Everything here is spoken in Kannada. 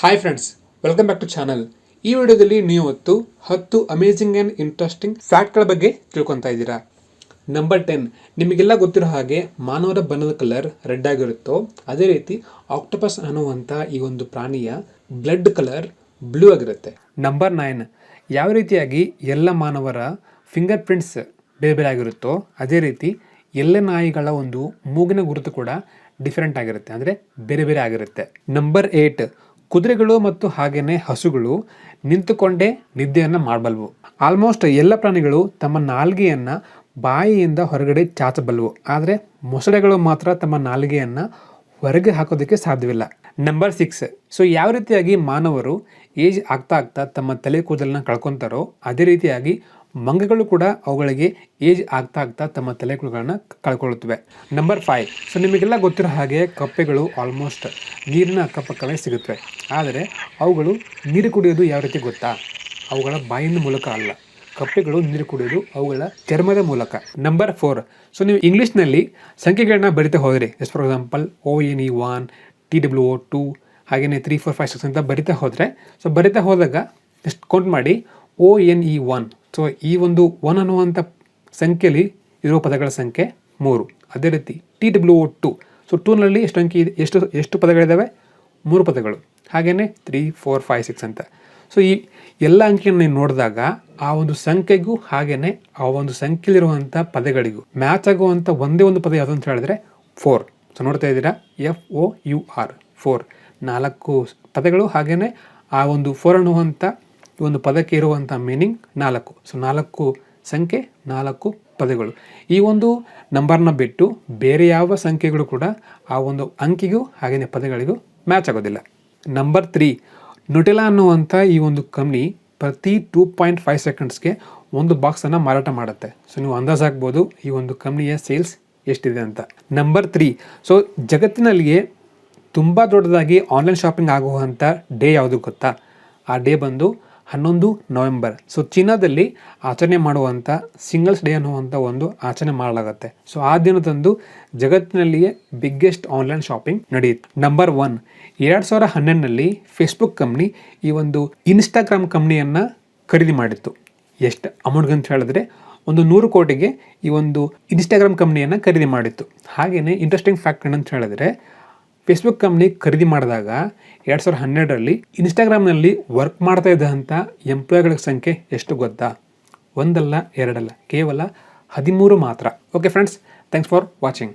Hi friends, welcome back to channel. ಈ ವಿಡಿಯೋದಲ್ಲಿ ನೀವು 10 ಅಮೇಜಿಂಗ್ ಆ್ಯಂಡ್ ಇಂಟ್ರೆಸ್ಟಿಂಗ್ ಫ್ಯಾಕ್ಟ್ಗಳ ಬಗ್ಗೆ ತಿಳ್ಕೊತಾ ಇದ್ದೀರಾ. ನಂಬರ್ 10, ನಿಮಗೆಲ್ಲ ಗೊತ್ತಿರೋ ಹಾಗೆ ಮಾನವರ ಬಣ್ಣದ ಕಲರ್ ರೆಡ್ ಆಗಿರುತ್ತೋ ಅದೇ ರೀತಿ ಆಕ್ಟೋಪಸ್ ಅನ್ನುವಂಥ ಈ ಒಂದು ಪ್ರಾಣಿಯ ಬ್ಲಡ್ ಕಲರ್ ಬ್ಲೂ ಆಗಿರುತ್ತೆ. ನಂಬರ್ 9, ಯಾವ ರೀತಿಯಾಗಿ ಎಲ್ಲ ಮಾನವರ ಫಿಂಗರ್ ಪ್ರಿಂಟ್ಸ್ ಬೇರೆ ಬೇರೆ ಆಗಿರುತ್ತೋ ಅದೇ ರೀತಿ ಎಲ್ಲ ನಾಯಿಗಳ ಒಂದು ಮೂಗಿನ ಗುರುತು ಕೂಡ ಡಿಫರೆಂಟ್ ಆಗಿರುತ್ತೆ, ಅಂದರೆ ಬೇರೆ ಬೇರೆ ಆಗಿರುತ್ತೆ. ನಂಬರ್ 8, ಕುದುರೆಗಳು ಮತ್ತು ಹಾಗೆಯೇ ಹಸುಗಳು ನಿಂತುಕೊಂಡೇ ನಿದ್ದೆಯನ್ನು ಮಾಡಬಲ್ವು. ಆಲ್ಮೋಸ್ಟ್ ಎಲ್ಲ ಪ್ರಾಣಿಗಳು ತಮ್ಮ ನಾಲಿಗೆಯನ್ನು ಬಾಯಿಯಿಂದ ಹೊರಗಡೆ ಚಾಚಬಲ್ವು, ಆದರೆ ಮೊಸಳೆಗಳು ಮಾತ್ರ ತಮ್ಮ ನಾಲಿಗೆಯನ್ನು ಹೊರಗೆ ಹಾಕೋದಕ್ಕೆ ಸಾಧ್ಯವಿಲ್ಲ. ನಂಬರ್ 6, ಸೊ ಯಾವ ರೀತಿಯಾಗಿ ಮಾನವರು ಏಜ್ ಆಗ್ತಾ ಆಗ್ತಾ ತಮ್ಮ ತಲೆ ಕೂದಲನ್ನ ಕಳ್ಕೊತಾರೋ ಅದೇ ರೀತಿಯಾಗಿ ಮಂಗಗಳು ಕೂಡ ಅವುಗಳಿಗೆ ಏಜ್ ಆಗ್ತಾ ಆಗ್ತಾ ತಮ್ಮ ತಲೆ ಕೂದಲನ್ನ ಕಳ್ಕೊಳ್ಳುತ್ತವೆ. ನಂಬರ್ 5, ಸೊ ನಿಮಗೆಲ್ಲ ಗೊತ್ತಿರೋ ಹಾಗೆ ಕಪ್ಪೆಗಳು ಆಲ್ಮೋಸ್ಟ್ ನೀರಿನ ಅಕ್ಕಪಕ್ಕವೇ ಸಿಗುತ್ತವೆ, ಆದರೆ ಅವುಗಳು ನೀರು ಕುಡಿಯೋದು ಯಾವ ರೀತಿ ಗೊತ್ತಾ? ಅವುಗಳ ಬಾಯಿನ ಮೂಲಕ ಅಲ್ಲ, ಕಪ್ಪೆಗಳು ನೀರು ಕುಡಿಯೋದು ಅವುಗಳ ಚರ್ಮದ ಮೂಲಕ. ನಂಬರ್ 4, ಸೊ ನೀವು ಇಂಗ್ಲೀಷ್ನಲ್ಲಿ ಸಂಖ್ಯೆಗಳನ್ನ ಬರಿತಾ ಹೋದ್ರಿ, ಫಾರ್ ಎಕ್ಸಾಂಪಲ್ ONE1, TWO2 ಹಾಗೆಯೇ 3 4 5 6 ಅಂತ ಬರಿತಾ ಹೋದರೆ, ಸೊ ಬರಿತಾ ಹೋದಾಗ ಎಷ್ಟು ಕೌಂಟ್ ಮಾಡಿ ONE1. ಸೊ ಈ ಒಂದು 1 ಅನ್ನುವಂಥ ಸಂಖ್ಯೆಯಲ್ಲಿ ಇರುವ ಪದಗಳ ಸಂಖ್ಯೆ 3. ಅದೇ ರೀತಿ TWO2, ಸೊ 2ನಲ್ಲಿ ಎಷ್ಟು ಅಂಕಿ ಇದೆ, ಎಷ್ಟು ಪದಗಳಿದ್ದಾವೆ? 3 ಪದಗಳು. ಹಾಗೆಯೇ 3 4 5 6 ಅಂತ. ಸೊ ಈ ಎಲ್ಲ ಅಂಕಿಯನ್ನು ನೀವು ನೋಡಿದಾಗ ಆ ಒಂದು ಸಂಖ್ಯೆಗೂ ಹಾಗೆಯೇ ಆ ಒಂದು ಸಂಖ್ಯೆಯಲ್ಲಿರುವಂಥ ಪದಗಳಿಗೂ ಮ್ಯಾಚ್ ಆಗುವಂಥ ಒಂದೇ ಒಂದು ಪದ ಯಾವುದು ಅಂತ ಹೇಳಿದ್ರೆ 4. ಸೊ ನೋಡ್ತಾ ಇದ್ದೀರಾ, FOUR 4, 4 ಪದಗಳು. ಹಾಗೆಯೇ ಆ ಒಂದು 4 ಅನ್ನುವಂಥ ಒಂದು ಪದಕ್ಕೆ ಇರುವಂಥ ಮೀನಿಂಗ್ 4. ಸೊ 4 ಸಂಖ್ಯೆ, 4 ಪದಗಳು. ಈ ಒಂದು ನಂಬರ್ನ ಬಿಟ್ಟು ಬೇರೆ ಯಾವ ಸಂಖ್ಯೆಗಳು ಕೂಡ ಆ ಒಂದು ಅಂಕಿಗೂ ಹಾಗೆಯೇ ಪದಗಳಿಗೂ ಮ್ಯಾಚ್ ಆಗೋದಿಲ್ಲ. ನಂಬರ್ 3, ನ್ಯೂಟೆಲಾ ಅನ್ನುವಂಥ ಈ ಒಂದು ಕಂಪ್ನಿ ಪ್ರತಿ 2.5 ಸೆಕೆಂಡ್ಸ್ಗೆ ಒಂದು ಬಾಕ್ಸನ್ನು ಮಾರಾಟ ಮಾಡುತ್ತೆ. ಸೊ ನೀವು ಅಂದಾಜು ಹಾಕ್ಬೋದು ಈ ಒಂದು ಕಂಪ್ನಿಯ ಸೇಲ್ಸ್ ಎಷ್ಟಿದೆ ಅಂತ. ನಂಬರ್ 3, ಸೊ ಜಗತ್ತಿನಲ್ಲಿಯೇ ತುಂಬ ದೊಡ್ಡದಾಗಿ ಆನ್ಲೈನ್ ಶಾಪಿಂಗ್ ಆಗುವಂಥ ಡೇ ಯಾವುದು ಗೊತ್ತಾ? ಆ ಡೇ ಬಂದು 11 ನವೆಂಬರ್. ಸೊ ಚೀನಾದಲ್ಲಿ ಆಚರಣೆ ಮಾಡುವಂಥ ಸಿಂಗಲ್ಸ್ ಡೇ ಅನ್ನುವಂಥ ಒಂದು ಆಚರಣೆ ಮಾಡಲಾಗುತ್ತೆ. ಸೊ ಆ ದಿನದಂದು ಜಗತ್ತಿನಲ್ಲಿಯೇ ಬಿಗ್ಗೆಸ್ಟ್ ಆನ್ಲೈನ್ ಶಾಪಿಂಗ್ ನಡೆಯುತ್ತೆ. ನಂಬರ್ 1, 2012ನಲ್ಲಿ ಫೇಸ್ಬುಕ್ ಕಂಪ್ನಿ ಈ ಒಂದು ಇನ್ಸ್ಟಾಗ್ರಾಮ್ ಕಂಪ್ನಿಯನ್ನು ಖರೀದಿ ಮಾಡಿತ್ತು. ಎಷ್ಟು ಅಮೌಂಟ್ಗೆ ಅಂತ ಹೇಳಿದ್ರೆ 100 ಕೋಟಿಗೆ ಈ ಒಂದು ಇನ್ಸ್ಟಾಗ್ರಾಮ್ ಕಂಪ್ನಿಯನ್ನು ಖರೀದಿ ಮಾಡಿತ್ತು. ಹಾಗೆಯೇ ಇಂಟ್ರೆಸ್ಟಿಂಗ್ ಫ್ಯಾಕ್ಟ್ ಏನಂತ ಹೇಳಿದ್ರೆ, ಫೇಸ್ಬುಕ್ ಕಂಪ್ನಿ ಖರೀದಿ ಮಾಡಿದಾಗ 2012ರಲ್ಲಿ ಇನ್ಸ್ಟಾಗ್ರಾಮ್ನಲ್ಲಿ ವರ್ಕ್ ಮಾಡ್ತಾ ಇದ್ದಂಥ ಎಂಪ್ಲಾಯ್ಗಳ ಸಂಖ್ಯೆ ಎಷ್ಟು ಗೊತ್ತಾ? 1 ಅಲ್ಲ 2 ಅಲ್ಲ, ಕೇವಲ 13 ಮಾತ್ರ. Okay friends, thanks for watching.